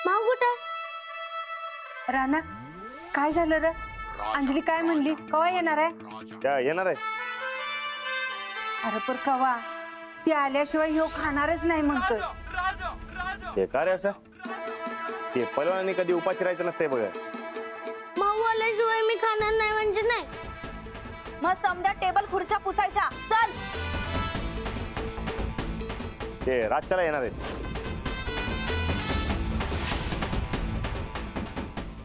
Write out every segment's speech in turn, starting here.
माऊ कुठे? राणा काय झालं रे? अंजली काय म्हणली? कवा येणार आहे? त्या येणार आहे. अरे पर कवा? ती आल्याशिवाय ह्यो खाणारच नाही म्हणतोय. हे का रे असं? ते पलवानाने कधी उपाशी राहायचं नसतंय बघ. माऊ आल्याशिवाय मी खाणार नाही म्हणजे नाही. मग समजा टेबल खुर्च्या पुसायच्या. चल. ते रातच्याला येणार आहेत.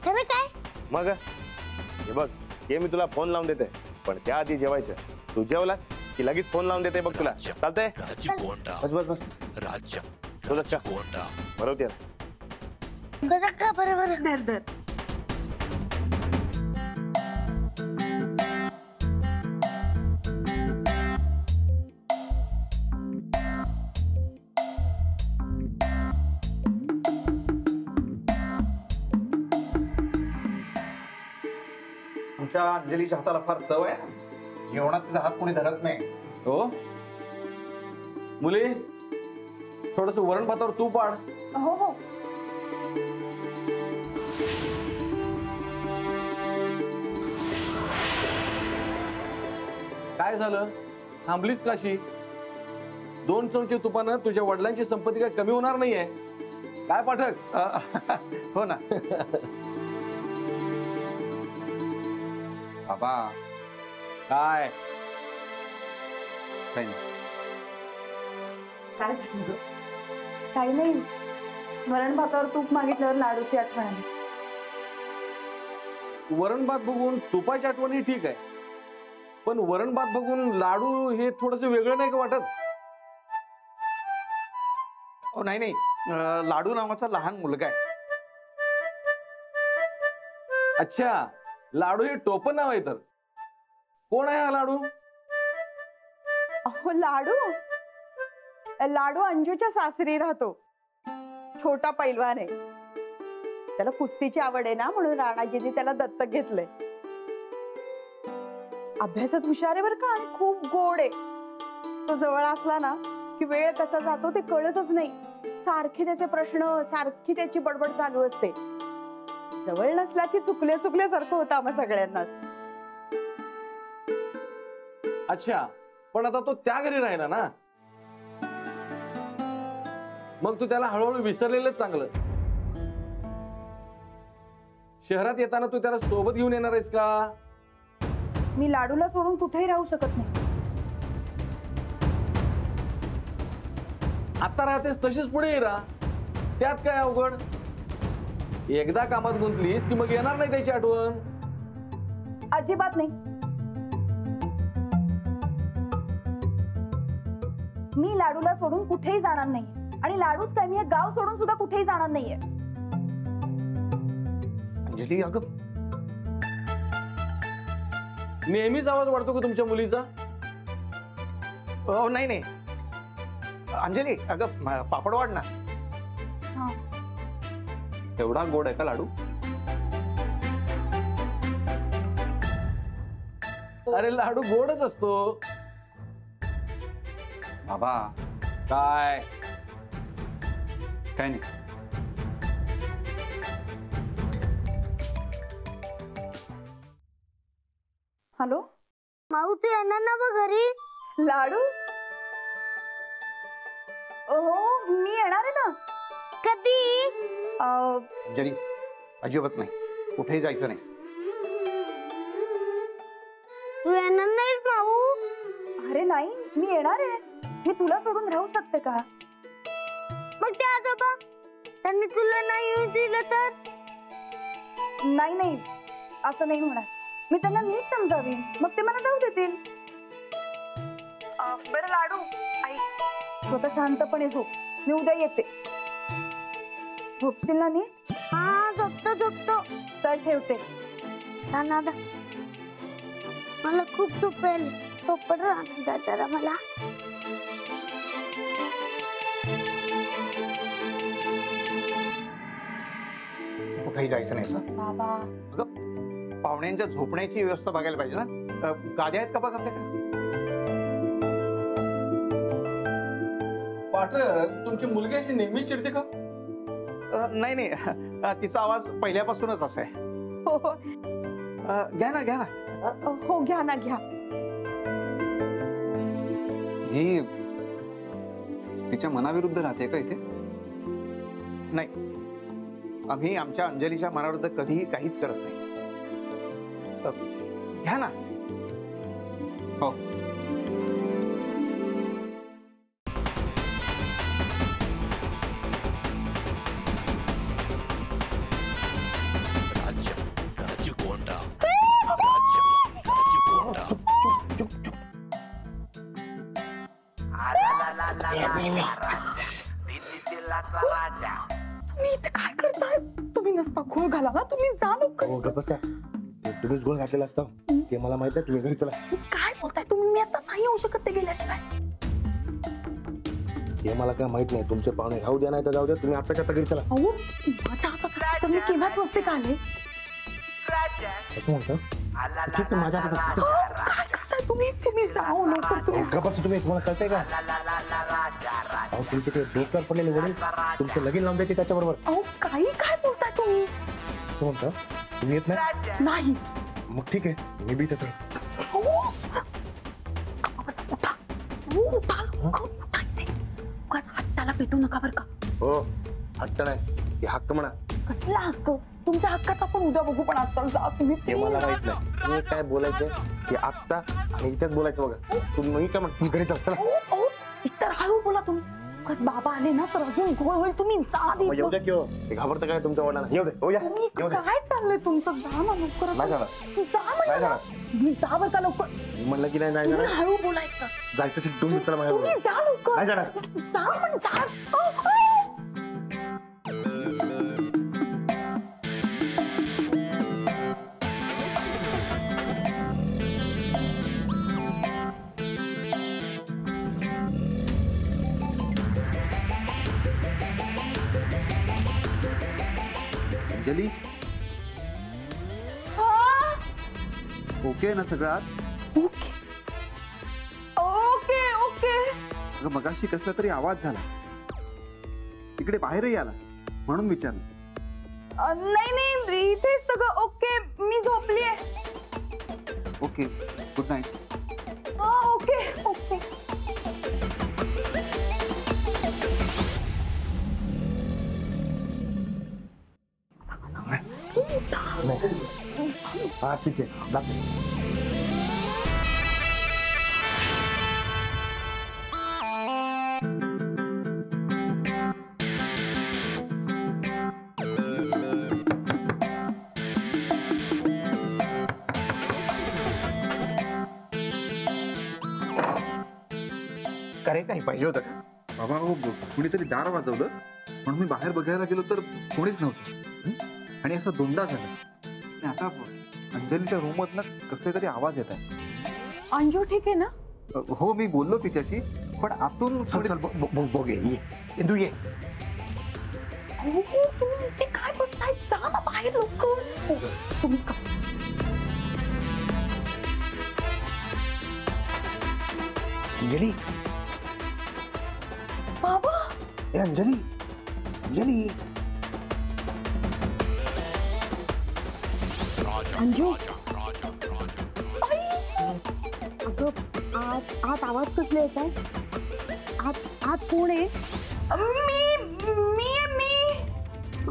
हे काय? मग हे बघ, हे मी तुला फोन लावून देते, पण त्याआधी जेवायचं. तू जेवलास की लगेच फोन लावून देते बघ तुला. चालतंय? बस बस बस. राज्य बरोबर. का बरोबर? धर धर. आमच्या अंजलीच्या हाताला फार चव आहे. जेवणात तिचा हात कोणी धरत नाही. हो मुली, थोडस वरण भातावर तूप वाढ. हो हो. काय झालं? थांबलीच काशी? 2 चमचे तुपानं तुझ्या वडिलांची संपत्ती काय कमी होणार नाहीये काय पाठक? हो ना. बाबा काय काही नाही. काय झालं? काही नाही. वरण भातावर तूप मागितल्यावर लाडूची आठवण आली. वरण भात बघून तुपाची आठवणी ठीक आहे, पण वरण भात बघून लाडू हे थोडस वेगळं नाही का वाटत? नाही नाही, लाडू नावाचा लहान मुलगा आहे. अच्छा, लाडू हे टोपण नाव आहे. तर कोण आहे हा लाडू? अहो लाडू, लाडू अंजूच्या सासरी राहतो. छोटा पैलवान आहे. त्याला कुस्तीची आवड आहे ना, म्हणून राणाजींनी त्याला दत्तक घेतलंय. अभ्यासात हुशार आहे बरं का, आणि खूप गोड आहे. तो जवळ असला ना की वेळ कसा जातो ते कळतच नाही. सारखे त्याचे प्रश्न, सारखी त्याची बडबड चालू असते. जवळ नसला की चुकल्यासारखं होतं आम्हा सगळ्यांनाच. अच्छा, पण आता तो त्या घरी राहिला ना, मग तू त्याला हळूहळू विसरलेलंच चांगलं. शहरात येताना तू त्याला सोबत घेऊन येणार आहेस का? मी लाडूला सोडून कुठेही राहू शकत नाही. आता राहतेस तशीच पुढे ये रा. त्यात काय अवघड? एकदा कामात गुंतलीस की मग येणार नाही त्याची आठवण. अजिबात नाही. मी लाडूला सोडून कुठेही जाणार नाही, आणि लाडूच काय, मी हे गाव सोडून सुद्धा कुठेही जाणार नाहीये. अंजली अगं, नेहमीच आवाज वाढतो का तुमच्या मुलीचा? नाही नाही अंजली, अगं पापड वाढ ना. हा. एवढा गोड आहे का लाडू? अरे लाडू गोडच असतो. बाबा काय काय नाही. हॅलो माऊ तू येणार ना बघ घरी? लाडू, हो मी येणार आहे ना. कधी? अंजली अजिबात नाही, कुठेही जायचं नाही. तू येणार नाहीस माऊ? अरे नाही, मी येणार आहे. मी तुला सोडून राहू शकते का? मग ते आजोबा त्यांनी तुला नाही येऊ दिलं तर? नाही नाही, असं नाही होणार. मी त्यांना नीट समजावीन, मग ते मला जाऊ देतील. बरं लाडू ऐक, स्वतः शांतपणे झोप. मी उद्या येते. झोपशील ना नीट? हा झोपतो. चल ठेवते. दादा मला खूप झोपेल. झोपत राहणार जरा मला. कुठेही जायचं नाही सर. बाबा अगं पाहुण्यांच्या झोपण्याची व्यवस्था बघायला पाहिजे ना. गाद्या आहेत का बघ आपल्याकडे? पाठक, तुमची मुलगी अशी नेहमी चिडते का? नाही नाही तिचा आवाज पहिल्यापासूनच असा आहे. हो हो घ्या ना घ्या ना. हो घ्या ना घ्या. ही तिच्या मनाविरुद्ध राहते का इथे? नाही, आम्ही आमच्या अंजलीच्या मनाविरुद्ध कधीही काहीच करत नाही. घ्या ना. हो. तुम्ही इथे काय करताय? तुम्ही नसता घोळ घाला ना. तुम्ही जा लवकर. हो गप्प बसा. तुम्हीच गोळ घातलेला असता. ते मला माहित आहे. तुम्ही घरी चला. काय बोलताय तुम्ही? मी आता नाही येऊ शकत ते गेल्याशिवाय. हे मला काय माहित नाही. तुमचे पाहुणे राहू द्या नाही तर जाऊ द्या. तुम्ही आताच्या आता घरी चला. अहो माझ्या हातात तर मी केव्हाच वस्ते का आले? असं म्हणतो. ठीक आहे माझ्या हातात चल. काय करताय तुम्ही? तुम्ही जाऊ लवकर. तुम्ही गप्प बसा तुम्ही. तुम्हाला कळतंय का? अहो तुमचे ते डोक्यावर पडलेले वडील तुमचं लगीन लावून द्यायचे त्याच्याबरोबर. अहो काही काय बोलताय तुम्ही? असं म्हणतो. तुम्ही येत नाही? नाही. मग ठीक आहे मी बी तसं. अहो, उठा. अहो, उठा लवकर. उठा इथे. उगाच हाताला पेटू नका बरं का. हो हट्ट नाही. हे हक्क म्हणा. कसला हक्क? तुमच्या हक्काचा पण उद्या बघू. पण आता जा तुम्ही हे मला please. माहित नाही. तुम्ही काय बोलायचं ते आत्ता आणि इथेच बोलायचं बघा. तुम्ही काय म्हणता? तुम्ही घरी चला. चला. अहो, अहो, एकतर हळू बोला तुम्ही. कस बाबा आले ना तर अजून घोळ होईल. तुम्ही जा आधी. मग येऊ द्या की हो. ते घाबरतं काय तुमच्या वडिलांना? येऊ दे. हो या. तुम्ही येऊ दे. काय चाललंय तुमचं? जा ना लवकर. नाही जाणार. जा नाही म्हणलं. जाणार. तुम्ही जा बरं का लवकर. मी म्हणलं की नाही तुम्ही जाणार. हळू बोलायचं. जायचं असेल तुम्ही चला माझ्या तुम्ही बरोबर. जा लवकर. नाही जाणार. जा पण जा. अहो, अहो. अंजली ओके ना सगळं? Okay okay okay. अगं मगाशी कसला तरी आवाज झाला. इकडे बाहेरही आला म्हणून विचारलं. नाही नाही इथे सगळं ओके. मी झोपलीये. Okay good night. Okay okay. हा ठीक आहे जाते. करे काही पाहिजे होतं का? बाबा हो कुणीतरी दार वाजवलं म्हणून मी बाहेर बघायला गेलो तर कोणीच नव्हतं. आणि असं दोनदा झालं. आणि आता अंजलीच्या रूम मधनं कसले तरी आवाज येत आहे. अंजू ठीक आहे ना? हो मी बोललो तिच्याशी पण आतून चल चल बघे. ये इंदू ये. हो तुम्ही इथे काय बसताय? जा ना बाहेर लवकर. हो, तुम्ही का? अंजली. बाबा ए अंजली. अंजली. अंजू. अगं आत आत आवाज कसले येत आहे? आत आत कोण आहे? मी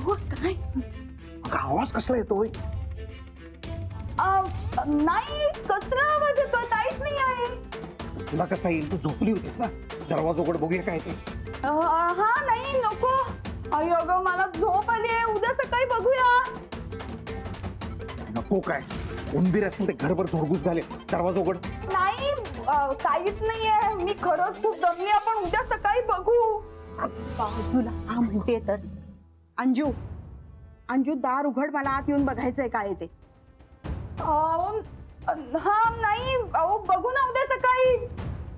हो काय? आवाज कसला येतोय? नाही कसला आवाज येतो? काहीच नाही आहे. तुला कसा येईल? तू झोपली होतीस ना. दरवाजा उघड बघूया काय ते. हा नाही नको. अयो अगं मला झोप आली आहे. उद्या सकाळी बघूया. नको काय? उंबीर असेल ते घरभर धुरगुस झाले. दरवाजा उघड. नाही काहीच नाहीये. मी खरंच खूप दमली. आपण उद्या सकाळी बघू. बाजूला हा म्हणते तर. अंजू अंजू दार उघड. मला आत येऊन बघायचंय काय ते. हा नाही अहो बघू ना उद्या सकाळी.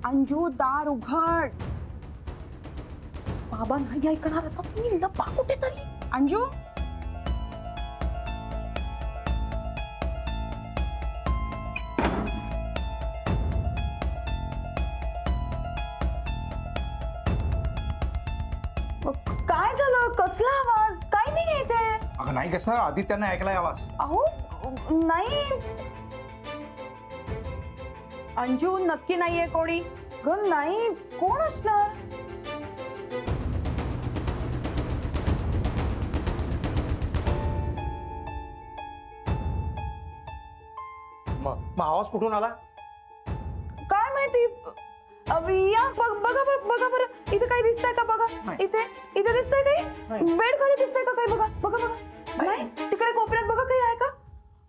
अंजू दार उघड. बाबा नाही ऐकणार आता. तुम्ही लपा कुठेतरी. अंजू काय झालं? कसला आवाज? काही नाही येते. अगं नाही, कसं आदित्याने ऐकलाय आवाज. अहो नाही, अंजू नक्की नाहीये कोणी. ग नाही, कोण असणार? मग आवाज कुठून आला? काय माहिती. या बघा बघा बरं, इथे काही दिसतंय का? बघा नाही. इथे दिसतंय काही? बेड खाली दिसतंय का काही? बघा बघा बघा. नाही, तिकडे कोपऱ्यात बघा, काही आहे का?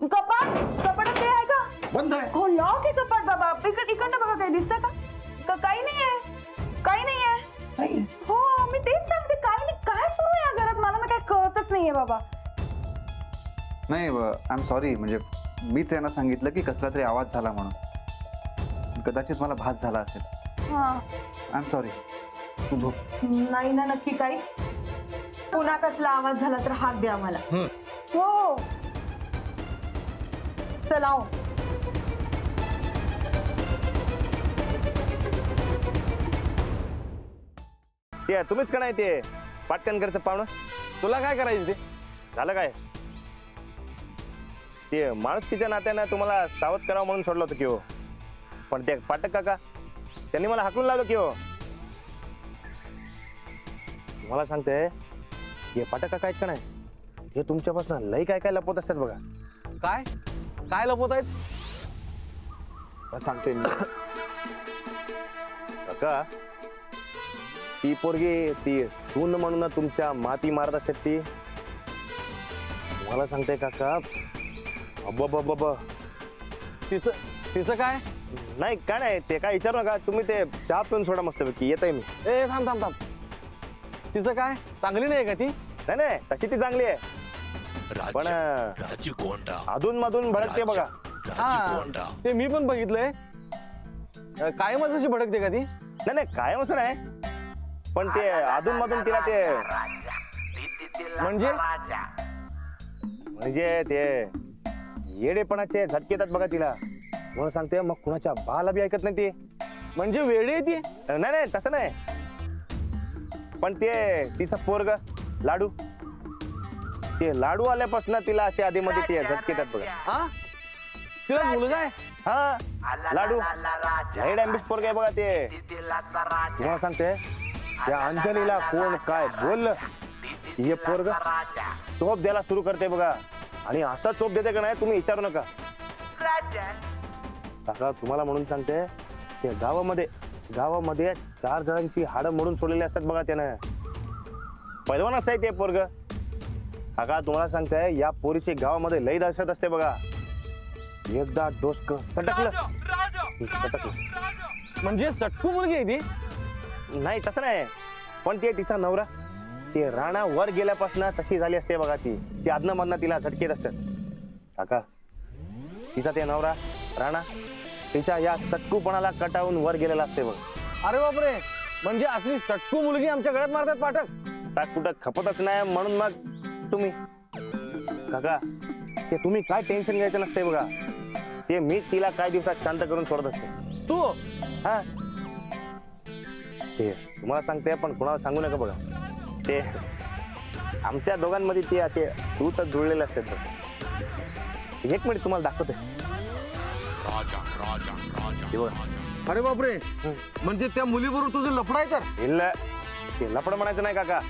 कपाटात काही आहे का? बंद आहे. हो, लॉक आहे कपाट बाबा. इकडनं बघा, काही दिसतंय का? काही नाहीये, काही नाहीये. हो, मी तेच सांगते, काही नाही. काय सुरू आहे या घरात? मला ना काय कळतच नाहीये बाबा. नाही, आय एम सॉरी. म्हणजे मीच यांना सांगितलं की कसला तरी आवाज झाला म्हणून. कदाचित मला भास झाला असेल. हा, आय एम सॉरी. तू झोप. नाही ना नक्की काही? पुन्हा कसला आवाज झाला तर हाक द्या मला. हो, चला हो. ते तुम्हीच का नाही ते पाटकनकरचं पाहुणं? तुला काय करायचं ते? झालं काय? ते माणुसकीच्या नात्यानं तुम्हाला सावध करावं म्हणून सोडलं होतं की हो. पण ते पाटक काका त्यांनी मला हाकलून लावलं की हो. तुम्हाला सांगते, हे पाटक काका आहेत का नाही, हे तुमच्यापासून लई काय काय लपवत असतात बघा. काय काय लपवत आहेत? सांगते मी काका, ती पोरगी ती सून म्हणून तुमच्या माती मारत असतात ती. तुम्हाला सांगते काका, अब्ब तिचं काय? नाही काय नाही, ते काय विचारू नका तुम्ही. ते चहा पिऊन सोडा मस्तपैकी, येत आहे मी. ए थांब. तिचं काय? चांगली नाही का ती? नाही नाही, तशी ती चांगली आहे, पण अधून मधून भडकते बघा. हा, ते मी पण बघितलंय. कायमच अशी भडकते का ती? नाही नाही, कायम असं नाही, पण ते अधून मधून तिला ते म्हणजे ते येडेपणाचे झटके येतात बघा तिला. म्हणून सांगते, मग कुणाच्या बाला बी ऐकत नाही ती. म्हणजे वेळी आहे ती? नाही नाही, तसं नाही, पण ते तिचं पोरग लाडू, ते लाडू आल्यापासून तिला असे आधी मध्ये ते झटके येतात बघा. हा, तिला मुलगा आहे? हा, लाडू लाईड अँबिस पोरग आहे बघा ते. तुम्हाला सांगते, त्या अंजलीला कोण काय बोललं, हे पोरग चोप द्यायला सुरू करते बघा. आणि असा चोप देते का नाही तुम्ही विचारू नका काका. तुम्हाला म्हणून सांगते, ते गावामध्ये 4 जणांची हाडं मोडून सोडलेली असतात बघा त्यानं. पैलवान असतंय ते पोरग काका. तुम्हाला सांगते, या पोरीची गावामध्ये लई दहशत असते बघा. एकदा डोसक सटकलं. म्हणजे सटकू मुलगी आहे ती? नाही तसं नाही, पण ते तिचा नवरा ते राणा वर गेल्यापासून तशी झाली असते बघा. ती आदन मधनं तिला झटकेत असतात काका. तिचा ते नवरा राणा तिच्या या सटकूपणाला कटावून वर गेलेला असते बघ. अरे बापरे, म्हणजे असली सटकू मुलगी आमच्या गळ्यात मारतात पाठक? त्यात कुठं खपतच नाही, म्हणून मग तुम्ही काका, ते तुम्ही काय टेन्शन घ्यायचं नसते बघा. ते मी तिला काय दिवसात शांत करून सोडत असते. तू? हा, ते तुम्हाला सांगते, पण कोणाला सांगू नका बघा. ते आमच्या दोघांमध्ये ते असे दूतच जुळलेले असतात बघ. एक मिनिट तुम्हाला दाखवते. हे बघा. अरे बापरे, म्हणजे त्या मुलीबरोबर तुझं लफड आहे तर? इल्ल, ते लपड म्हणायचं नाही काका,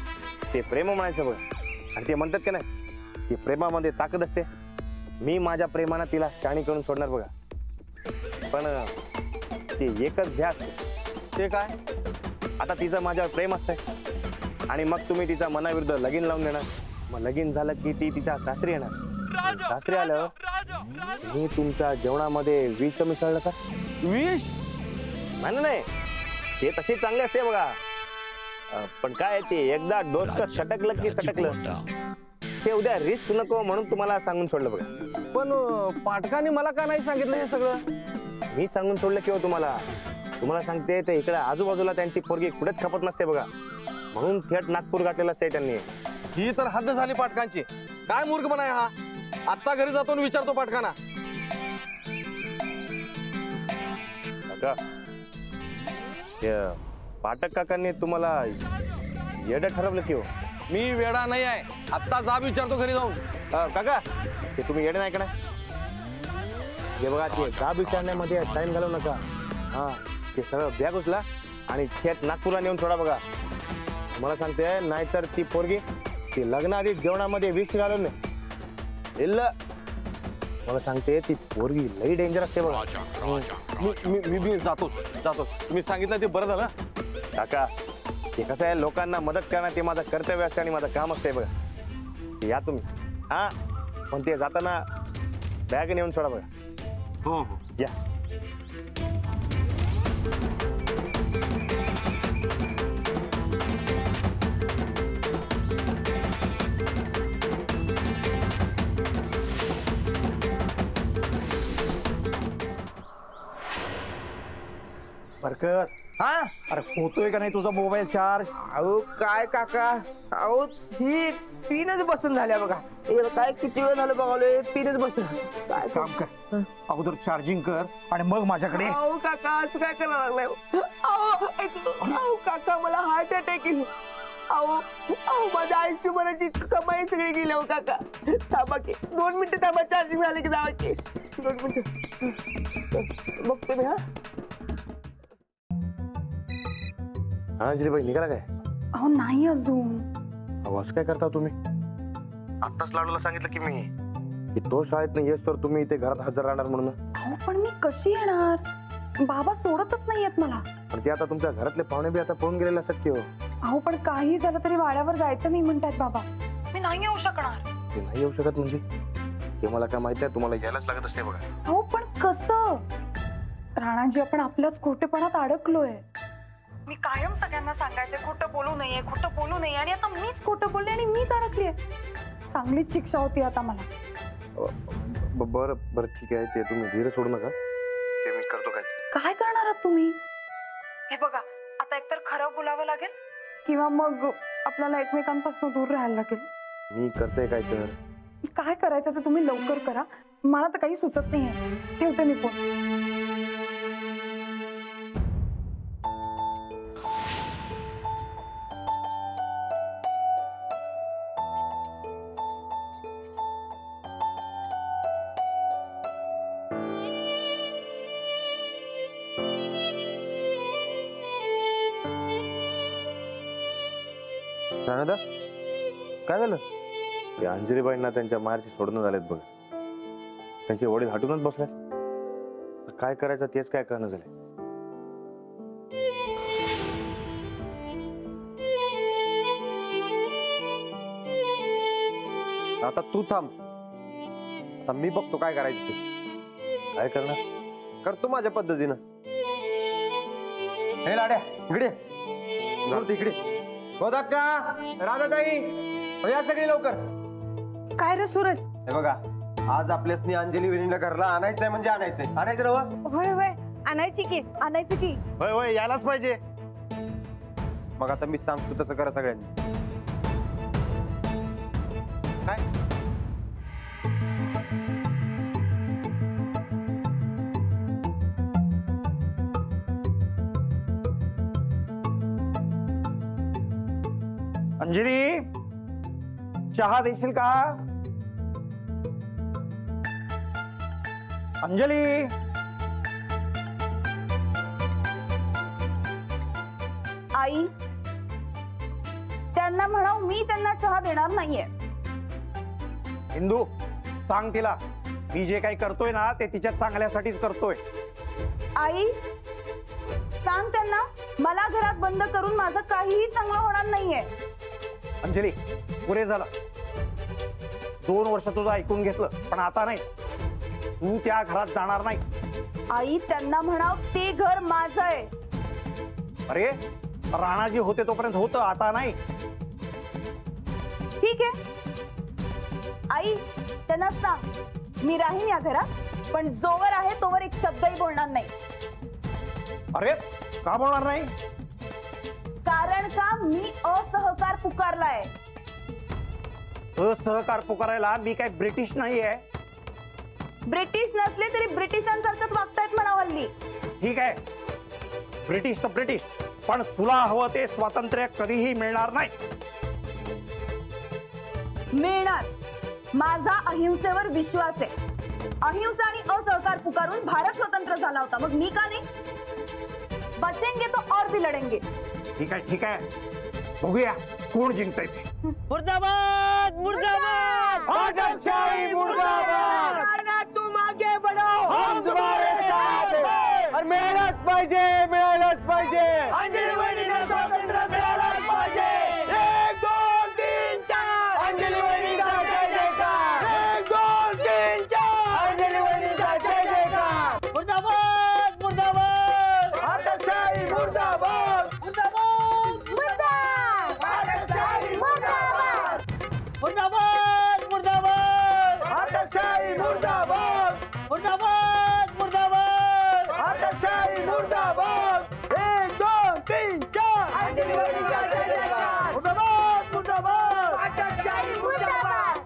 ते प्रेम म्हणायचं बघ. आणि ते म्हणतात की नाही, ते प्रेमामध्ये ताकद असते. मी माझ्या प्रेमानं तिला शाणी करून सोडणार बघा. पण ते एकच ध्यास. ते काय? आता तिचं माझ्यावर प्रेम असतंय, आणि मग तुम्ही तिच्या मनाविरुद्ध लगीन लावून देणार. मग लगीन झालं की ती तिच्या सासरी येणार. सासरी आलं मी तुमच्या जेवणामध्ये विष मिसळलं का? विष? नाही नाही, ते तसे चांगले असते बघा. पण काय ते एकदा डोसकं सटकलं की सटकलं. ते उद्या रिस्क नको म्हणून तुम्हाला सांगून सोडलं बघा. पण पाटकाने मला का नाही सांगितलं हे सगळं? मी सांगून सोडलं किंवा तुम्हाला सांगते, ते इकडे आजूबाजूला त्यांची पोरगी कुठेच खपत नसते बघा. म्हणून थेट नागपूर गाठलेलं असते त्यांनी. ही तर हद्द झाली पाटकांची. काय मूर्खपणा आहे हा? आत्ता घरी जातो आणि विचारतो पाटकांना. काका, पाटक काकांनी तुम्हाला येडं ठरवलं की हो? मी वेडा नाही आहे. आत्ता जा विचारतो घरी जाऊन. काका ते तुम्ही येडे नाही का नाही हे बघा ते गाब विचारण्यामध्ये टाइम घालवू नका. हा ते सगळं बॅग उचला आणि थेट नागपूरला नेऊन सोडा. बघा मला सांगते नाहीतर ती पोरगी ती लग्नाआधी जेवणामध्ये विष घालून इल्ल मला सांगते ती पोरगी लई डेंजर असते बघा. मी जातो. मी सांगितलं ते बरं झालं. काका ते कसं आहे लोकांना मदत करणं ते माझं कर्तव्य असतं आणि माझं काम असतंय बघा. या तुम्ही हा पण ते जाताना बॅग नेऊन सोडा बघा. हो या बरकत हा अरे होतोय का नाही तुझा मोबाईल चार्ज? अहो काय काका अहो ही पिनच बसून झाल्या बघा. हे काय किती वेळ झालं बघालोय पिनच बसून. काय काम कर अगोदर चार्जिंग कर आणि मग माझ्याकडे. अहो काका असं काय करायला लागलाय अहो काका मला हार्ट अटॅक येईल. अहो माझ्या आयुष्यभराची कमाई सगळी गेली हो काका. थांबा की 2 मिनिटं थांबा चार्जिंग झाले की जावा की 2 मिनिटं बघते मी. हा अंजलीबाई निघाला काय? अहो नाही अजून. अहो असं काय करता तुम्ही? आत्ताच लाडूला सांगितलं की मी की तो शाळेत नाही येस तर तुम्ही इथे घरात हजर राहणार म्हणून. अहो पण मी कशी येणार? बाबा सोडतच नाहीयेत मला. पण ते आता तुमच्या घरातले पाहुणे बी आता पळून गेलेले असतात की हो. अहो पण काही झालं तरी वाड्यावर जायचं नाही म्हणतात बाबा. मी नाही येऊ शकणार. ते नाही येऊ शकत म्हणजे ते मला काय माहिती आहे तुम्हाला यायलाच लागत असते बघा. अहो पण कसं? राणाजी आपण आपल्याच खोटेपणात अडकलोय. मी कायम सगळ्यांना सांगायचे खोटं बोलू नये आणि आता मीच खोटं बोलले आणि मीच अडकलीये. चांगलीच शिक्षा होती आता मला. बरं बरं ठीक आहे ते तुम्ही धीर सोडू नका. ते मी करतो काय करणार आहात तुम्ही? हे बघा आता एकतर खरं बोलावं लागेल किंवा मग आपल्याला एकमेकांपासून दूर राहायला लागेल. मी करते काय तर. काय करायचं तर तुम्ही लवकर करा. मला तर काही सुचत नाहीये. ठेवते मी फोन. राणादा काय झालं? ते अंजलीबाईंना त्यांच्या मारची सोडणं झालेत बघ. त्यांचे वडील हटूनच बसले. काय करायचं तेच काय करणं झाले. आता तू थांब. आता मी बघतो काय करायचं ते. काय करणार? करतो माझ्या पद्धतीनं. हे लाड्या इकडे सोड इकडे. गोदाक्का राधाताई या सगळी लवकर. काय रे सूरज? हे बघा आज आपल्यासनी अंजली वहिनीला घरला आणायचंय म्हणजे आणायचंय. आणायचं ना व? होय आणायची की. होय होय यायलाच पाहिजे. मग आता मी सांगतो तसं करा सगळ्यांनी. काय अंजली चहा देशील का? अंजली आई त्यांना म्हणाव मी त्यांना चहा देणार नाहीये. हिंदू सांग तिला मी जे काही करतोय ना ते तिच्या चांगल्यासाठीच करतोय. आई सांग त्यांना मला घरात बंद करून माझं काहीही चांगलं होणार नाहीये. अंजली पुरे झालं. 2 वर्ष तुझं ऐकून घेतलं पण आता नाही. तू त्या घरात जाणार नाही. आई त्यांना म्हणाव ते घर माझं आहे. अरे राणाजी होते तोपर्यंत होतं आता नाही. ठीक आहे आई त्यांना सांग मी राहीन या घरात पण जोवर आहे तोवर एक शब्दही बोलणार नाही. अरे का बोलणार नाही? कारण का मी असहकार पुकारलाय. असहकार पुकारायला मी काय ब्रिटिश नाहीये. ब्रिटिश नसले तरी ब्रिटिशांसारखंच वागतायत म्हणा हल्ली. ठीक आहे ब्रिटिश तर ब्रिटिश पण तुला हवं ते स्वातंत्र्य कधीही मिळणार नाही. मिळणार. माझा अहिंसेवर विश्वास आहे. अहिंसा आणि असहकार पुकारून भारत स्वतंत्र झाला होता, मग मी का नाही? बचेंगे तो और भी लढेंगे. ठीक आहे बघूया कोण जिंकतंय ते. मुर्दाबाद मुर्दाबाद आदर्शशाही मुर्दाबाद. राणा तुम आगे बढ़ो, हम तुम्हारे साथ हैं. अरे मिळालंच पाहिजे. अंजली वहिनीला स्वातंत्र्य मिळालंच पाहिजे. 1 2 3 4 अंजली वहिनीचा जय जयकार. 1 2 3 4 अंजली वहिनीचा जय जयकार. मुर्दाबाद मुर्दाबाद आदर्शशाही मुर्दाबाद. मुर्दाबाद मुर्दाबाद आदर्शशाही मुर्दाबाद. मुर्दाबाद मुर्दाबाद आदर्शशाही मुर्दाबाद. 1 2 3 4 अंजली वहिनीचा जय जयकार. मुर्दाबाद मुर्दाबाद आदर्शशाही मुर्दाबाद.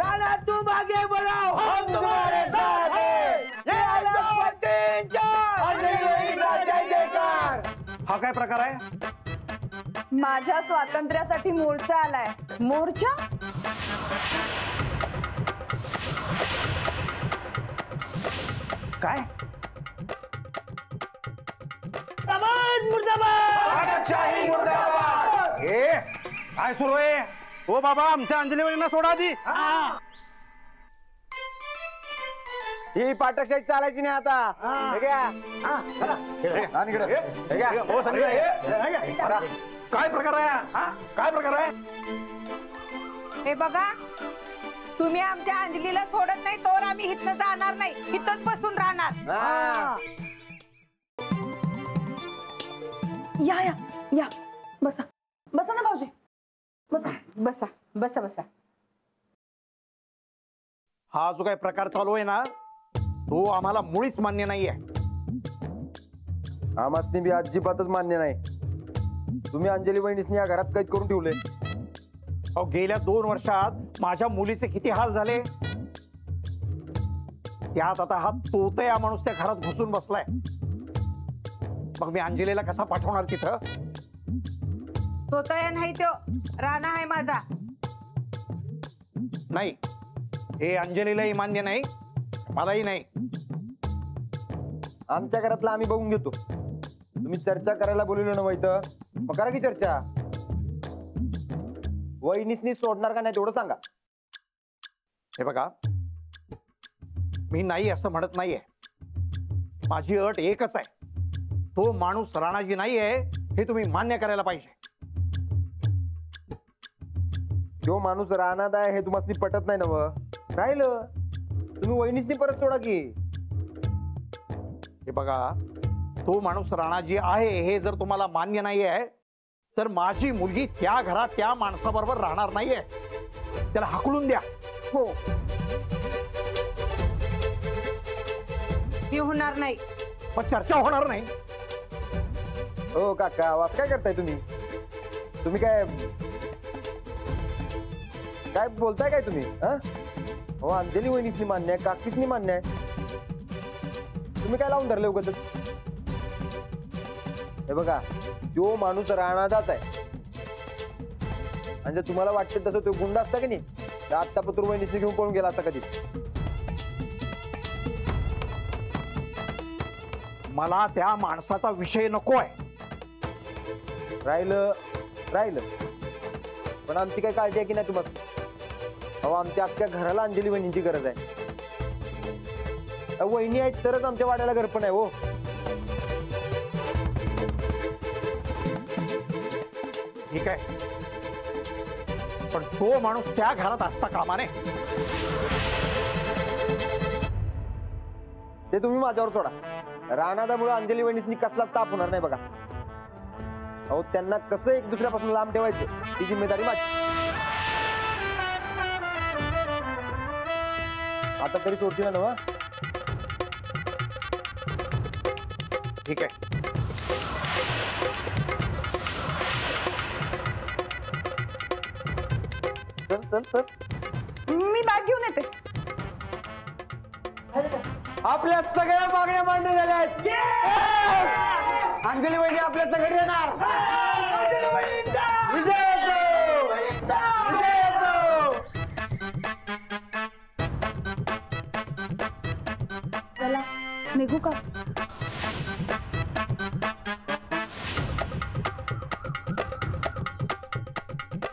राणा तुम आगे बढ़ो, हम तुम्हारे साथ हैं. ये 1 2 3 4 अंजली वहिनीचा जय जयकार. हा काय प्रकार आहे? माझ्या स्वातंत्र्यासाठी मोर्चा आलाय. मोर्चा? काय? मुर्दाबाद मुर्दाबाद आदर्शशाही मुर्दाबाद. काय सुरू आहे? हो बाबा, आमच्या अंजली वहिनीला सोडा आधी. ही पाटकशाही चालायची नाही आता. हे घ्या. आण इकडं. हे घ्या. हो, संजय. काय प्रकार आहे हा? काय प्रकार आहे? हे बघा, तुम्ही आमच्या अंजलीला सोडत नाही तोवर आम्ही इथनं जाणार नाही. इथंच बसून राहणार. हा. या या या बसा बसा ना भाऊजी. बसा बसा बसा बसा. हा जो काही प्रकार चालू आहे ना तो आम्हाला मुळीच मान्य नाहीये. आम्हासनी बी अजिबातच मान्य नाही. तुम्ही अंजली वहिनीसनी या घरात कैद करून ठेवले. अहो, गेल्या 2 वर्षात माझ्या मुलीचे किती हाल झाले. त्यात आता हा तोतया माणूस त्या घरात घुसून बसलाय. मग मी अंजलीला कसा पाठवणार तिथं? तो तया नाही, तो राणा आहे माझा. नाही, हे अंजलीलाही मान्य नाही, मलाही नाही. आमच्या घरातला आम्ही बघून घेतो. तुम्ही चर्चा करायला बोलवलं ना इथं, मग करा की चर्चा. वहिनीसनी सोडणार का नाही तेवढं सांगा. हे बघा, मी नाही असं म्हणत नाहीये. माझी अट एकच आहे, तो माणूस राणाजी नाहीये हे तुम्ही मान्य करायला पाहिजे. जो माणूस राहणार आहे हे तुम्हाला पटत नाही ना. राहिलं तुम्ही वहिनीसनी परत सोडा की. हे बघा, तो माणूस राणाजी आहे हे जर तुम्हाला मान्य नाहीये तर माझी मुलगी त्या घरात त्या माणसाबरोबर राहणार नाहीये. त्याला हाकलून द्या. हो, ही होणार नाही. पण चर्चा होणार नाही. हो काका, असं काय करताय तुम्ही? तुम्ही काय काय बोलताय काय तुम्ही? हो, अंजली वहिनीसनी मान्य आहे, काकीसनी मान्य आहे. तुम्ही काय लावून धरले उगाच? हे बघा, तो माणूस राणादाच आहे. आणि जर तुम्हाला वाटतं तसं तो गुंड असता की नाही तर आत्ता पत्र वहिनीसनी घेऊन पळून गेला असता कधी. मला त्या माणसाचा विषय नको आहे. राहिलं राहिलं पण आमची काय काळजी आहे की नाही तुम्हाला? अहो, आमच्या अख्ख्या घराला अंजली वहिनींची गरज आहे. वहिनी आहेत तरच आमच्या वाड्याला घर पण आहे. हो, ठीक आहे, पण तो माणूस त्या घरात असता कामा नये. ते तुम्ही माझ्यावर सोडा. राणादामुळे अंजली वहिनीसनी कसला ताप होणार नाही बघा. अहो, त्यांना कसं एक दुसऱ्यापासून लांब ठेवायचं ती जिम्मेदारी माझी. आता तरी सोडतील ना? ठीक आहे. चल चल चल. मी बॅग घेऊन येते. आपल्या सगळ्या मागण्या मान्य झाल्या आहेत. अंजली वहिनी आपल्या सगळे येणार. विजय असो! विजय असो!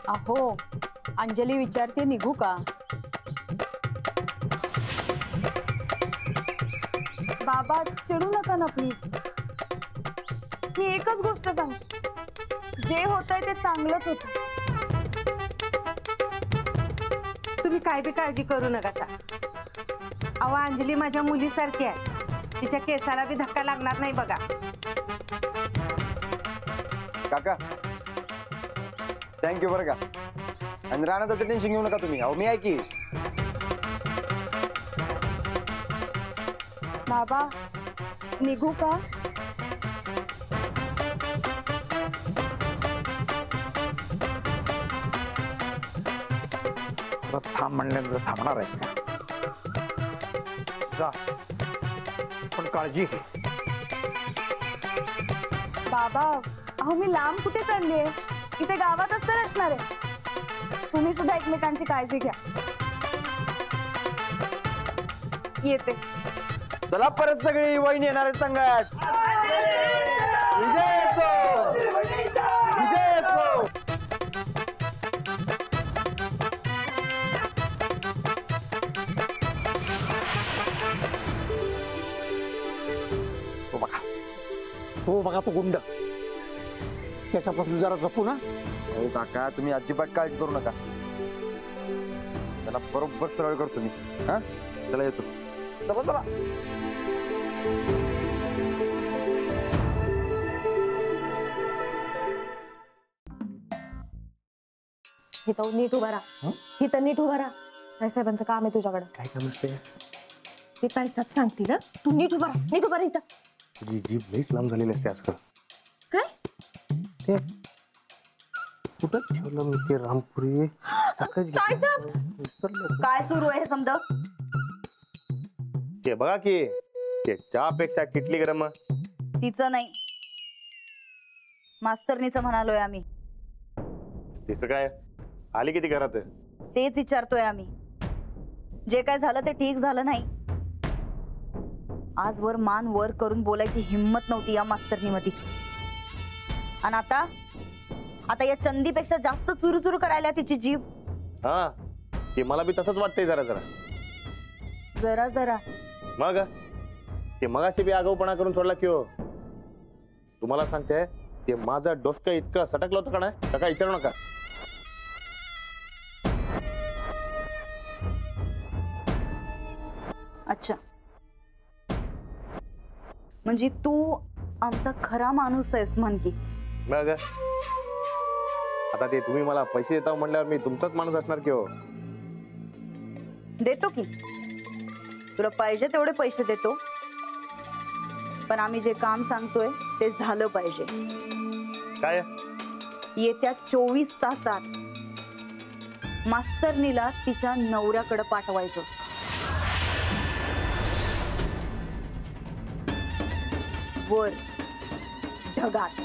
अहो अंजली विचारते निघू का? बाबा चिडू नका ना प्लीज. मी एकच गोष्ट सांगते, जे होतंय ते चांगलंच होतं. तुम्ही काय बी काळजी करू नका सा. अहो अंजली माझ्या मुलीसारखी आहे, तिच्या केसाला बी धक्का लागणार नाही बघा. काका थँक्यू बरं का. आणि राणाचं टेन्शन घेऊ नका तुम्ही. अहो मी आहे की. बाबा निघू का? थांब म्हणल्यानंतर थांबणार आहेस का? जा, पण काळजी घे. बाबा अहो मी लांब कुठे चाललीये, इथे गावातच तर असणार आहे. तुम्ही सुद्धा एकमेकांची काळजी घ्या. येते. चला परत सगळी वहिनी येणार आहेत संघात. विजय असो, विजय असो. तो बघा तो गुंड, त्याच्यापासून जरा जपू ना. हो काका तुम्ही अजिबात काळजी करू नका. त्याला बरोबर सरळ करतो मी. हा चला येतो. चला चला. इथं नीट उभा राहा. इथं नीट उभा राहा. काय साहेबांचं काम आहे तुझ्याकडे. काय काम असते? ते काय साहेब सांगतील ना. तू नीट उभा राहा. नीट उभा राहा इथं. तुझी जीभ लईच लांब झालेली असते आजकाल. काय ते कुठं ठेवलं मी ते रामपुरी? काय साहेब काय सुरू आहे समज? ते बघा की ते चहापेक्षा किटली गरम. तिचं नाही, मास्तरनीचं म्हणालोय आम्ही. तिचं काय आली किती घरात? तेच विचारतोय आम्ही. जे काय झालं ते ठीक झालं नाही. आजवर मान वर करून बोलायची हिम्मत नव्हती या मास्तरनीमध्ये. आणि आता या चंदीपेक्षा जास्त चुरू चुरू करायला तिची जीभ. हा ते मला बी तसंच वाटतंय जरा जरा जरा जरा. मग ते मगाशी बी आगाऊपणा करून सोडला की हो. तुम्हाला सांगते ते माझं डोसकं इतकं सटकलं होतं का नाही तर काय विचारू नका. अच्छा म्हणजे तू आमचा खरा माणूस आहेस म्हण की. मग आता ते तुम्ही मला पैसे देता म्हणल्यावर मी तुमचाच माणूस असणार की हो. देतो की, तुला पाहिजे तेवढे पैसे देतो, पण आम्ही जे काम सांगतोय ते झालं पाहिजे. काय? येत्या 24 तासात मास्तरनीला तिच्या नवऱ्याकडे पाठवायचं. वर ढगात.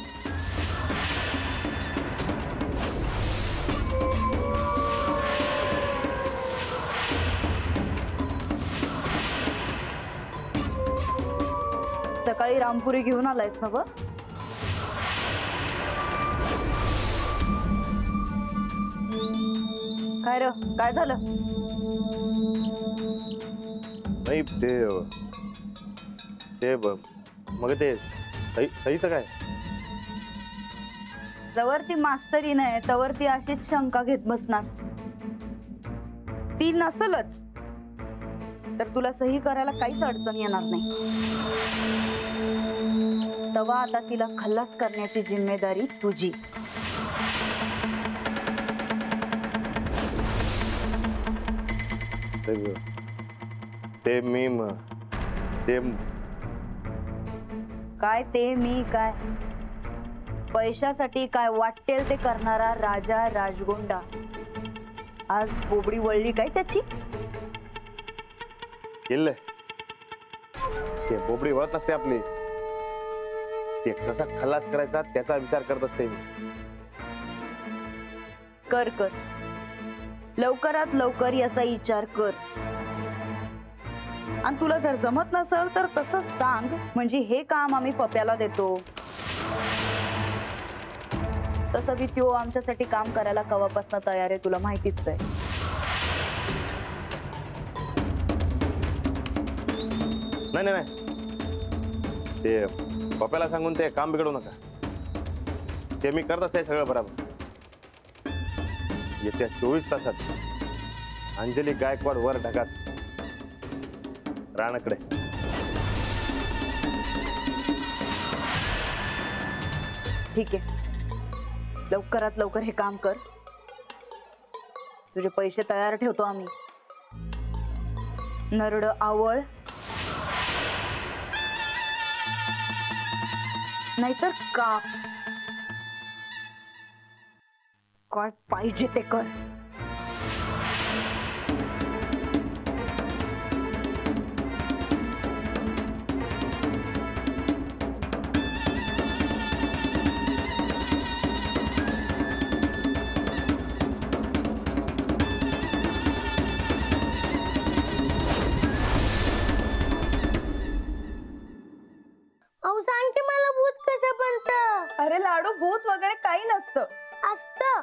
सकाळी रामपुरी घेऊन आलायस ना ग? काय र काय झालं? नाही ते मग ते सहीच काय? जवळ ती मास्तरी नाही तवर ती अशीच शंका घेत बसणार. ती नसलच तर तुला सही करायला काहीच अडचण येणार नाही. तेव्हा आता तिला खल्लास करण्याची जिम्मेदारी तुझी. ते मी ते काय ते मी काय पैशासाठी काय वाटेल ते करणारा राजा राजगोंडा आज बोबडी वळली काय त्याची? केलं ते बोबडी वळत असते आपली. ते कसा खलास करायचा त्याचा विचार करत असते मी. कर कर लवकरात लवकर याचा विचार कर. आणि तुला जर जमत नसेल तर तसंच सांग, म्हणजे हे काम आम्ही पप्याला देतो. तसं बी त्यो आमच्यासाठी काम करायला कवापासून तयार आहे, तुला माहितीच आहे. नाही नाही नाही, ते पप्याला सांगून ते काम बिघडवू नका. ते मी करत आहे सगळं बरोबर. येत्या 24 तासात अंजली गायकवाड वर ढगात राणाकडे. ठीक आहे, लवकरात लवकर हे काम कर. तुझे पैसे तयार ठेवतो आम्ही. नरड आवळ नाहीतर का काय पाहिजे ते कर. अहो सांग की मला भूत कसं बनतं. अरे लाडू, भूत वगैरे काही नसतं. असतं.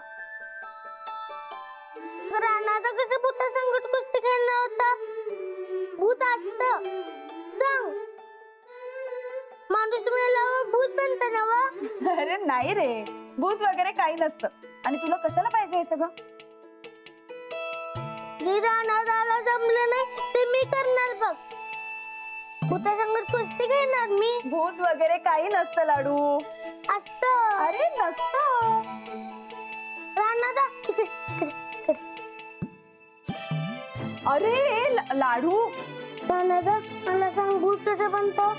राणाचा कसं भूता संकट कुस्ती खेळणार होता. भूत असतं. सांग. माणूस मेल्यावर भूत बनतं ना वा? अरे नाही रे, भूत वगैरे काही नसतं. आणि तुला कशाला पाहिजे हे सगळं? जे राणाला जमलं नाही ते मी करणार बघ. भूता संकट कुस्ती खेळणार मी. भूत वगैरे काही नसतं लाडू. असतं. अरे नसतं. राणादा अरे लाडू, राणादा मला सांग भूत कसं बनतं.